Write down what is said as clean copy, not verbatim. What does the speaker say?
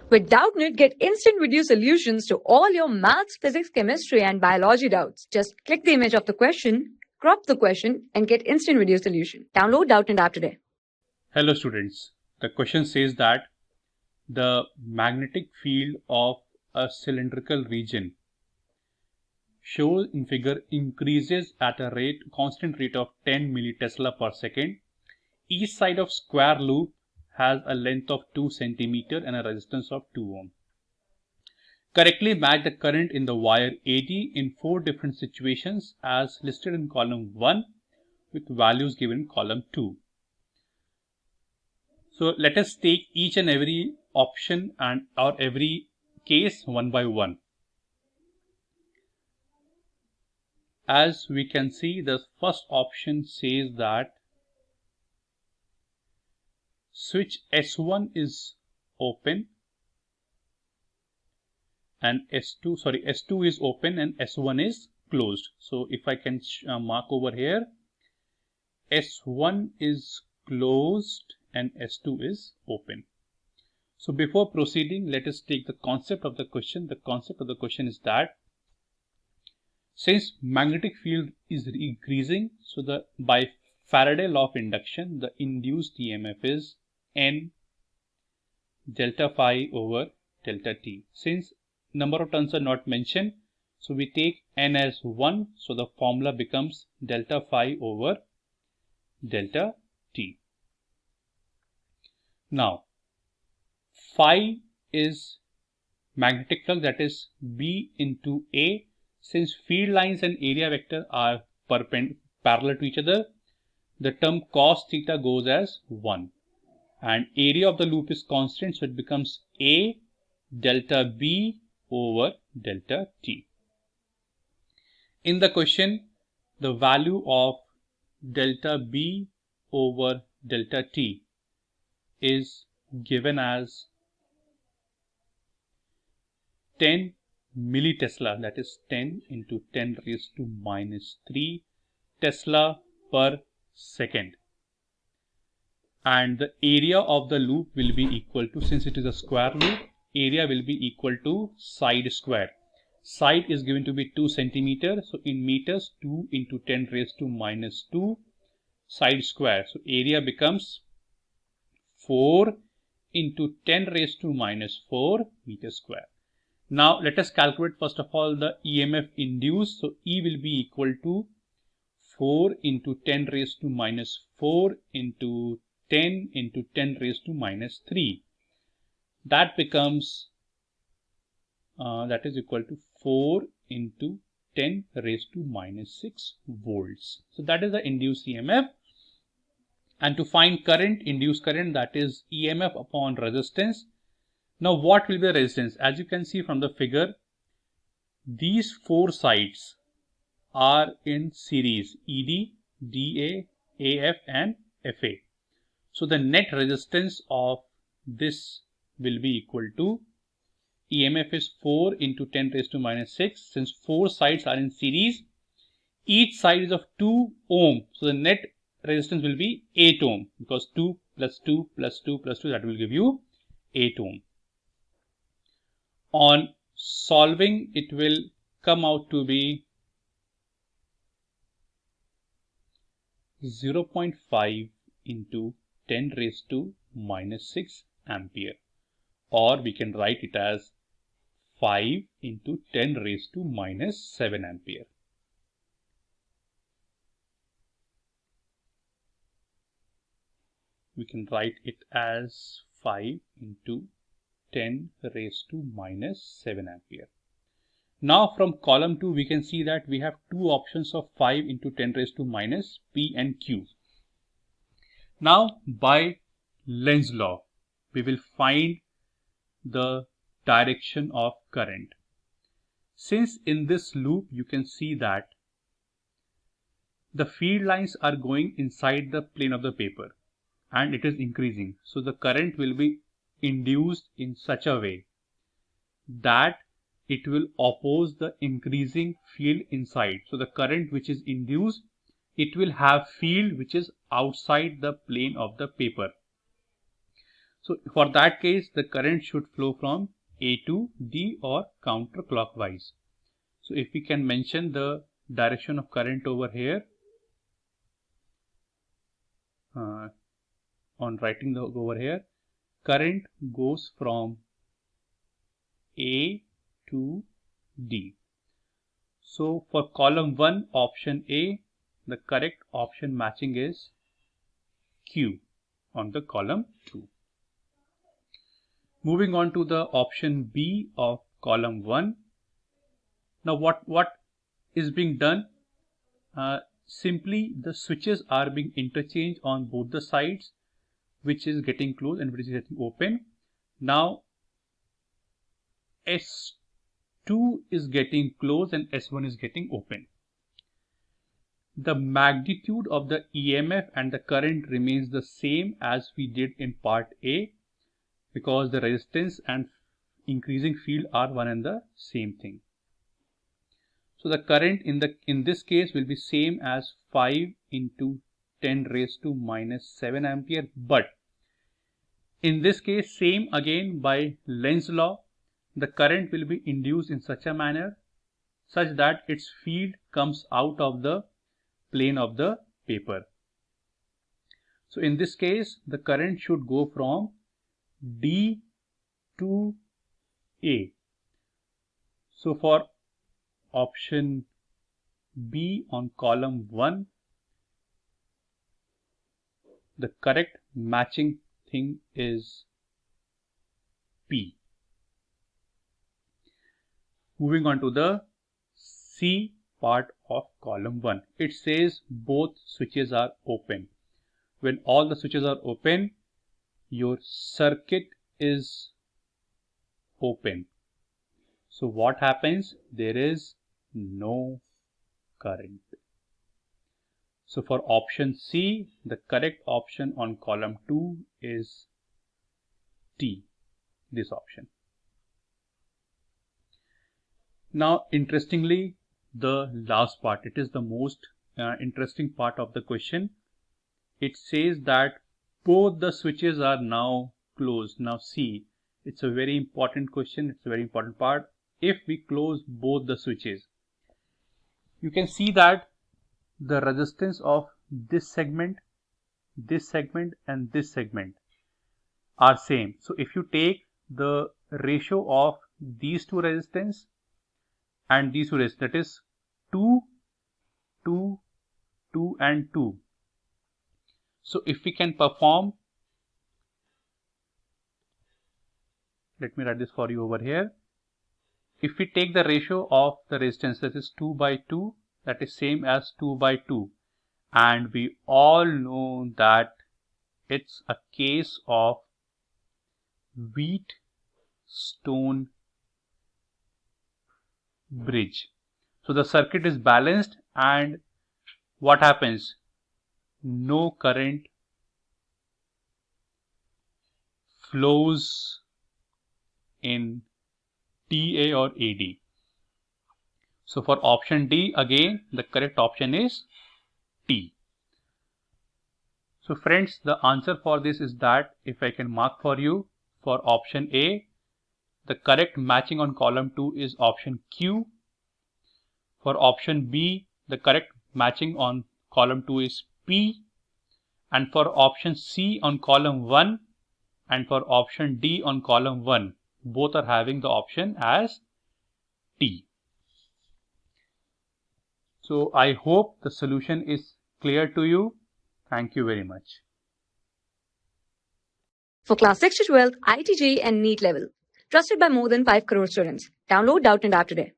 With Doubtnut, get instant video solutions to all your maths, physics, chemistry, and biology doubts. Just click the image of the question, crop the question, and get instant video solution. Download Doubtnut app today. Hello students, the question says that the magnetic field of a cylindrical region shown in figure increases at a constant rate of 10 millitesla per second. Each side of square loop has a length of 2 centimeter and a resistance of 2 ohm. Correctly match the current in the wire AD in 4 different situations as listed in column 1 with values given in column 2. So let us take each and every option or every case one by one. As we can see, the first option says that switch S1 is open and S2 is open and S1 is closed. So if I can mark over here, S1 is closed and S2 is open. So before proceeding, let us take the concept of the question. The concept of the question is that since magnetic field is increasing, so by Faraday law of induction, the induced EMF is N delta phi over delta T. Since number of turns are not mentioned, so we take N as 1, so the formula becomes delta phi over delta T. Now, phi is magnetic flux, that is B into A. Since field lines and area vector are parallel to each other, the term cos theta goes as 1. And area of the loop is constant, so it becomes A delta B over delta T. In the question, the value of delta B over delta T is given as 10 millitesla, that is 10 into 10 raised to minus 3 Tesla per second. And the area of the loop will be equal to, since it is a square loop, area will be equal to side square. Side is given to be 2 centimeter, so in meters 2 into 10 raised to minus 2 side square. So area becomes 4 into 10 raised to minus 4 meter square. Now let us calculate first of all the EMF induced. So E will be equal to 4 into 10 raised to minus 4 into 10 into 10 raised to minus 3. That becomes, that is equal to 4 into 10 raised to minus 6 volts. So that is the induced EMF. And to find current, induced current, that is EMF upon resistance. Now what will be the resistance? As you can see from the figure, these 4 sides are in series, ED, DA, AF and FA. So the net resistance of this will be equal to, EMF is 4 into 10 raised to minus 6. Since 4 sides are in series, each side is of 2 ohm. So the net resistance will be 8 ohm, because 2 plus 2 plus 2 plus 2, that will give you 8 ohm. On solving, it will come out to be 0.5 into 10 raised to minus 6 ampere, or we can write it as 5 into 10 raised to minus 7 ampere. We can write it as 5 into 10 raised to minus 7 ampere. Now from column 2 we can see that we have two options of 5 into 10 raised to minus P and Q. Now by Lenz's law we will find the direction of current. Since in this loop you can see that the field lines are going inside the plane of the paper and it is increasing, so the current will be induced in such a way that it will oppose the increasing field inside. So the current which is induced, it will have field which is outside the plane of the paper. So for that case, the current should flow from A to D or counterclockwise. So if we can mention the direction of current over here, on writing the over here, current goes from A to D. So for column 1, option A, the correct option matching is Q on the column 2. Moving on to the option B of column 1. Now what is being done? Simply the switches are being interchanged on both the sides, which is getting closed and which is getting open. Now S2 is getting closed and S1 is getting open. The magnitude of the EMF and the current remains the same as we did in part A, because the resistance and increasing field are one and the same thing. So the current in this case will be same as 5 into 10 raised to minus 7 ampere, but in this case, same again by Lenz's law, the current will be induced in such a manner such that its field comes out of the plane of the paper. So in this case, the current should go from D to A. So for option B on column 1, the correct matching thing is P. Moving on to the C part of column 1. It says both switches are open. When all the switches are open, your circuit is open. So what happens? There is no current. So for option C, the correct option on column 2 is T, this option. Now interestingly, the last part, it is the most interesting part of the question. It says that both the switches are now closed. Now see, it's a very important question, it's a very important part. If we close both the switches, you can see that the resistance of this segment and this segment are same. So if you take the ratio of these two resistance and these two resistance, that is 2, 2, 2 and 2. So if we can perform, let me write this for you over here. If we take the ratio of the resistance, that is 2 by 2, that is same as 2 by 2. And we all know that it's a case of Wheatstone bridge. So the circuit is balanced, and what happens? No current flows in TA or AD. So for option D, again the correct option is T. So friends, the answer for this is that, if I can mark for you, for option A, the correct matching on column 2 is option Q. For option B, the correct matching on column 2 is P. And for option C on column 1 and for option D on column 1, both are having the option as T. So I hope the solution is clear to you. Thank you very much. For class 6 to 12, IIT JEE and NEET level. Trusted by more than 5 crore students. Download Doubtnut app today.